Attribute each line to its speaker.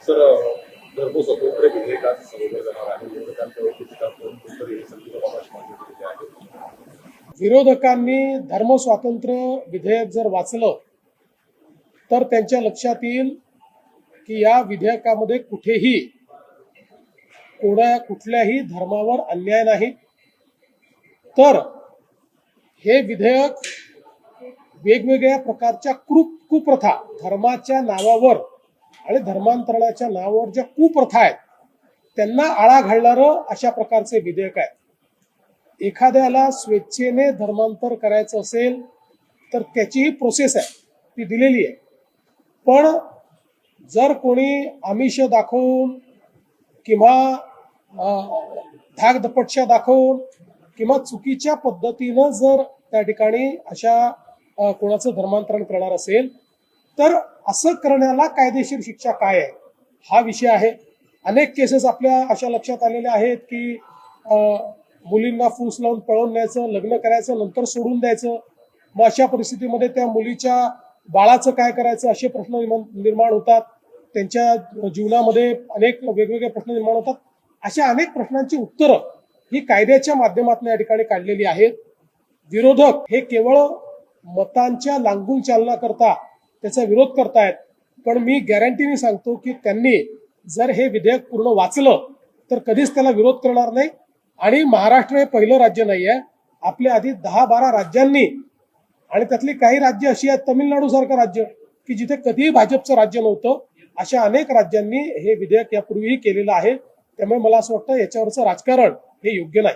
Speaker 1: Sir, धर्मस्वतंत्र विधेयकाचं समजलं जाणार आहे. विरोधकांच्या वतीने कोणतरी संदीप बाबाची मागणी केलेली आहे.
Speaker 2: विरोधकांनी धर्मस्वातंत्र्य विधेयक जर वाचलं तर त्यांच्या लक्षात येईल की या विधेयकामध्ये कुठेही कुठल्याही धर्मावर अन्याय नाही, तर हे विधेयक वेगवेगळ्या प्रकारच्या कुप्रथा, धर्माच्या नावावर आणि धर्मांतरणाच्या नावावर ज्या कुप्रथा आहेत त्यांना आळा घालणारं अशा प्रकारचे विधेयक आहे. एखाद्याला स्वेच्छेने धर्मांतर करायचं असेल तर त्याची ही प्रोसेस आहे, ती दिलेली आहे. पण जर कोणी आमिष दाखवून किंवा धाकधपटशा दाखवून किंवा चुकीच्या पद्धतीनं जर त्या ठिकाणी अशा कोणाचं धर्मांतरण करणार असेल तर असं करण्याला कायदेशीर शिक्षा काय आहे हा विषय आहे. अनेक केसेस आपल्या अशा लक्षात आलेल्या आहेत की मुलींना फूस लावून पळवून न्यायचं, लग्न करायचं, नंतर सोडून द्यायचं. मग अशा परिस्थितीमध्ये त्या मुलीच्या बाळाचं काय करायचं असे प्रश्न निर्माण होतात. त्यांच्या जीवनामध्ये अनेक वेगवेगळे प्रश्न निर्माण होतात. अशा अनेक प्रश्नांची उत्तरं ही कायद्याच्या माध्यमातून या ठिकाणी काढलेली आहेत. विरोधक हे केवळ मतांच्या लांगून चालना करता त्याचा विरोध करतायत, पण मी गॅरंटीने सांगतो की त्यांनी जर हे विधेयक पूर्ण वाचलं तर कधीच त्याला विरोध करणार नाही. आणि महाराष्ट्र हे पहिलं राज्य नाही आहे. आपल्या आधी 10-12 राज्यांनी, आणि त्यातली काही राज्य अशी आहेत, तमिळनाडू सारखं राज्य की जिथे कधीही भाजपचं राज्य नव्हतं, अशा अनेक राज्यांनी हे विधेयक यापूर्वीही केलेलं आहे. त्यामुळे मला असं वाटतं याच्यावरचं राजकारण हे योग्य नाही.